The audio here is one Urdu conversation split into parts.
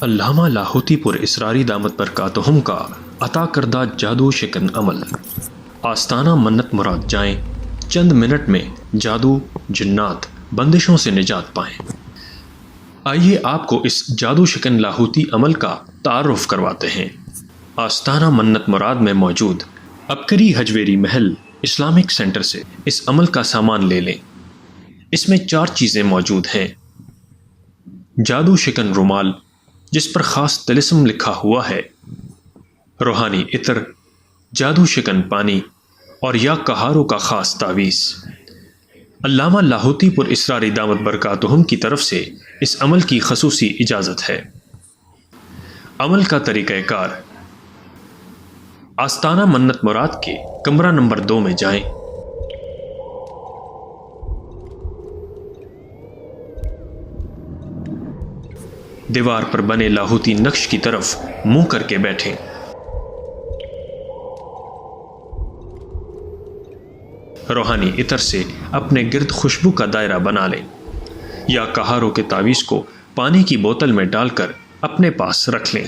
علامہ لاہوتی پور اسراری دامت برکاتہم کا عطا کردہ جادو شکن عمل۔ آستانہ منت مراد جائیں، چند منٹ میں جادو، جنات، بندشوں سے نجات پائیں۔ آئیے آپ کو اس جادو شکن لاہوتی عمل کا تعارف کرواتے ہیں۔ آستانہ منت مراد میں موجود عبقری حجویری محل اسلامک سینٹر سے اس عمل کا سامان لے لیں۔ اس میں 4 چیزیں موجود ہیں: جادو شکن رومال جس پر خاص طلسم لکھا ہوا ہے، روحانی عطر، جادو شکن پانی اور یا کہاروں کا خاص تعویذ۔ علامہ لاہوتی پور اسراری دامت برکاتہم کی طرف سے اس عمل کی خصوصی اجازت ہے۔ عمل کا طریقہ کار: آستانہ منت مراد کے کمرہ نمبر 2 میں جائیں۔ دیوار پر بنے لاہوتی نقش کی طرف منہ کر کے بیٹھیں۔ روحانی عطر سے اپنے گرد خوشبو کا دائرہ بنا لیں، یا کہاروں کے تعویذ کو پانی کی بوتل میں ڈال کر اپنے پاس رکھ لیں۔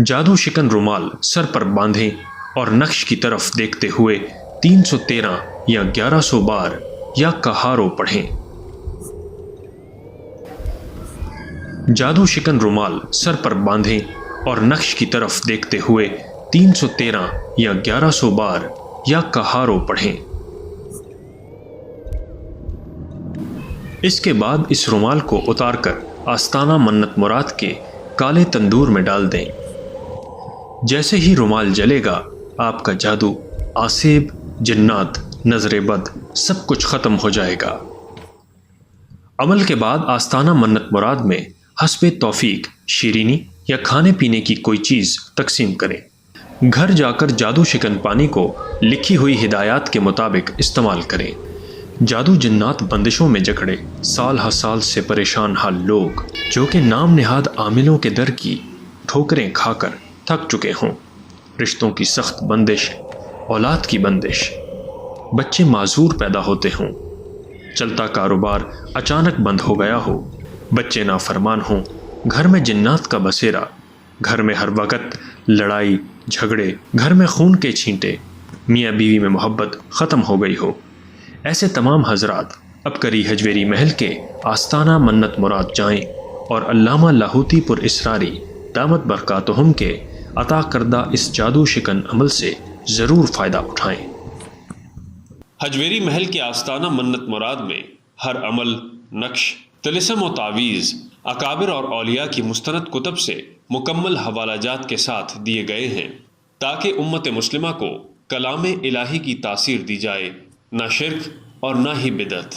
جادو شکن رومال سر پر باندھیں اور نقش کی طرف دیکھتے ہوئے 313 یا 1100 بار یا کہاروں پڑھیں۔ جادو شکن رومال سر پر باندھیں اور نقش کی طرف دیکھتے ہوئے 313 یا 1100 بار یا کہاروں پڑھیں۔ اس کے بعد اس رومال کو اتار کر آستانہ منت مراد کے کالے تندور میں ڈال دیں۔ جیسے ہی رومال جلے گا، آپ کا جادو، آسیب، جنات، نظر بد سب کچھ ختم ہو جائے گا۔ عمل کے بعد آستانہ منت مراد میں حسب توفیق شیرینی یا کھانے پینے کی کوئی چیز تقسیم کریں۔ گھر جا کر جادو شکن پانی کو لکھی ہوئی ہدایات کے مطابق استعمال کریں۔ جادو، جنات، بندشوں میں جکڑے سال ہر سال سے پریشان حال لوگ جو کہ نام نہاد عاملوں کے در کی ٹھوکریں کھا کر تھک چکے ہوں، رشتوں کی سخت بندش، اولاد کی بندش، بچے معذور پیدا ہوتے ہوں، چلتا کاروبار اچانک بند ہو گیا ہو، بچے نافرمان ہوں، گھر میں جنات کا بسیرا، گھر میں ہر وقت لڑائی جھگڑے، گھر میں خون کے چھینٹے، میاں بیوی میں محبت ختم ہو گئی ہو، ایسے تمام حضرات عبقری حجویری محل کے آستانہ منت مراد جائیں اور علامہ لاہوتی پور اسراری دامت برکاتہم کے عطا کردہ اس جادو شکن عمل سے ضرور فائدہ اٹھائیں۔ حجویری محل کے آستانہ منت مراد میں ہر عمل، نقش، طلسم و تعویذ اکابر اور اولیاء کی مستند کتب سے مکمل حوالہ جات کے ساتھ دیے گئے ہیں، تاکہ امت مسلمہ کو کلام الہی کی تاثیر دی جائے، نہ شرک اور نہ ہی بدعت۔